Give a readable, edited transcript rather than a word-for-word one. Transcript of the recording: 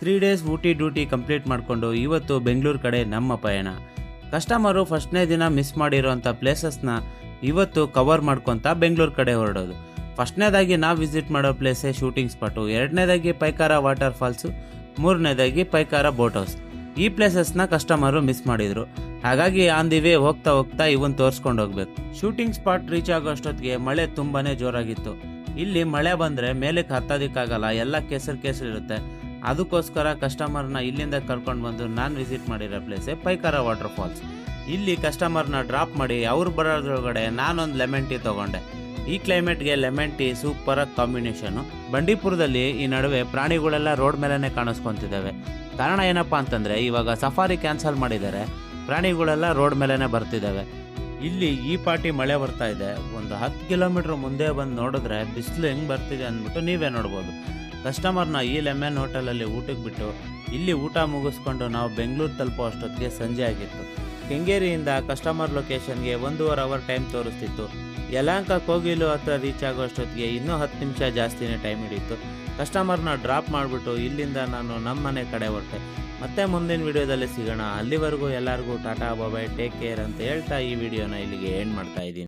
3 days Ooty duty complete ಮಾಡಿಕೊಂಡು ಇವತ್ತು ಬೆಂಗಳೂರು ಕಡೆ ನಮ್ಮ ಪಯಣ. ಕಸ್ಟಮರು ಫಸ್ಟ್ನೇ ದಿನ ಮಿಸ್ ಮಾಡಿರೋಂಥ ಪ್ಲೇಸಸ್ನ ಇವತ್ತು ಕವರ್ ಮಾಡ್ಕೊತ ಬೆಂಗಳೂರು ಕಡೆ ಹೊರಡೋದು. ಫಸ್ಟ್ನೇದಾಗಿ ನಾವು ವಿಸಿಟ್ ಮಾಡೋ ಪ್ಲೇಸೇ ಶೂಟಿಂಗ್ ಸ್ಪಾಟು, ಎರಡನೇದಾಗಿ ಪೈಕಾರ ವಾಟರ್ ಫಾಲ್ಸು, ಮೂರನೇದಾಗಿ ಪೈಕಾರ ಬೋಟ್ ಹೌಸ್. ಈ ಪ್ಲೇಸಸ್ನ ಕಸ್ಟಮರು ಮಿಸ್ ಮಾಡಿದರು. ಹಾಗಾಗಿ ಆನ್ ದಿ ವೇ ಹೋಗ್ತಾ ಹೋಗ್ತಾ ಇವನ್ ತೋರಿಸ್ಕೊಂಡು ಹೋಗ್ಬೇಕು. ಶೂಟಿಂಗ್ ಸ್ಪಾಟ್ ರೀಚ್ ಆಗೋ ಅಷ್ಟೊತ್ತಿಗೆ ಮಳೆ ತುಂಬಾ ಜೋರಾಗಿತ್ತು. ಇಲ್ಲಿ ಮಳೆ ಬಂದರೆ ಮೇಲಕ್ಕೆ ಹತ್ತೋದಕ್ಕಾಗಲ್ಲ, ಎಲ್ಲ ಕೆಸರಿರುತ್ತೆ. ಅದಕ್ಕೋಸ್ಕರ ಕಸ್ಟಮರ್ನ ಇಲ್ಲಿಂದ ಕರ್ಕೊಂಡು ಬಂದು ನಾನು ವಿಸಿಟ್ ಮಾಡಿರೋ ಪ್ಲೇಸೇ ಪೈಕಾರ ವಾಟರ್ ಫಾಲ್ಸ್. ಇಲ್ಲಿ ಕಸ್ಟಮರ್ನ ಡ್ರಾಪ್ ಮಾಡಿ ಅವ್ರು ಬರೋದ್ರೊಳಗಡೆ ನಾನೊಂದು ಲೆಮನ್ ಟೀ ತೊಗೊಂಡೆ. ಈ ಕ್ಲೈಮೇಟ್ಗೆ ಲೆಮನ್ ಟೀ ಸೂಪರಾಗಿ ಕಾಂಬಿನೇಷನು. ಬಂಡೀಪುರದಲ್ಲಿ ಈ ನಡುವೆ ಪ್ರಾಣಿಗಳೆಲ್ಲ ರೋಡ್ ಮೇಲೇ ಕಾಣಿಸ್ಕೊತಿದ್ದಾವೆ. ಕಾರಣ ಏನಪ್ಪ ಅಂತಂದರೆ ಇವಾಗ ಸಫಾರಿ ಕ್ಯಾನ್ಸಲ್ ಮಾಡಿದ್ದಾರೆ, ಪ್ರಾಣಿಗಳೆಲ್ಲ ರೋಡ್ ಮೇಲೇ ಬರ್ತಿದ್ದಾವೆ. ಇಲ್ಲಿ ಈ ಪಾರ್ಟಿ ಮಳೆ ಬರ್ತಾ ಇದೆ. ಒಂದು 10 ಕಿಲೋಮೀಟ್ರ್ ಮುಂದೆ ಬಂದು ನೋಡಿದ್ರೆ ಬಿಸಿಲು ಹೆಂಗೆ ಬರ್ತಿದೆ ಅಂದ್ಬಿಟ್ಟು ನೀವೇ ನೋಡ್ಬೋದು. ಕಸ್ಟಮರ್ನ ಈ ಲೆಮನ್ ಹೋಟೆಲಲ್ಲಿ ಊಟಕ್ಕೆ ಬಿಟ್ಟು ಇಲ್ಲಿ ಊಟ ಮುಗಿಸ್ಕೊಂಡು ನಾವು ಬೆಂಗಳೂರು ತಲುಪೋ ಅಷ್ಟೊತ್ತಿಗೆ ಸಂಜೆ ಆಗಿತ್ತು. ಕೆಂಗೇರಿಯಿಂದ ಕಸ್ಟಮರ್ ಲೊಕೇಶನ್ಗೆ 1.5 ಅವರ್ ಟೈಮ್ ತೋರಿಸ್ತಿತ್ತು. ಯಲಹಂಕ ಕೋಗಿಲು ಹತ್ರ ರೀಚ್ ಆಗೋ ಅಷ್ಟೊತ್ತಿಗೆ ಇನ್ನೂ 10 ನಿಮಿಷ ಜಾಸ್ತಿನೇ ಟೈಮ್ ಹಿಡಿಯಿತು. ಕಸ್ಟಮರ್ನ ಡ್ರಾಪ್ ಮಾಡಿಬಿಟ್ಟು ಇಲ್ಲಿಂದ ನಾನು ನಮ್ಮ ಮನೆ ಕಡೆ ಹೊರಟೆ. ಮತ್ತೆ ಮುಂದಿನ ವಿಡಿಯೋದಲ್ಲಿ ಸಿಗೋಣ. ಅಲ್ಲಿವರೆಗೂ ಎಲ್ಲರಿಗೂ ಟಾಟಾ ಬಾಯ್, ಟೇಕ್ ಕೇರ್ ಅಂತ ಹೇಳ್ತಾ ಈ ವಿಡಿಯೋನ ಇಲ್ಲಿಗೆ ಎಂಡ್ ಮಾಡ್ತಾ ಇದ್ದೀನಿ.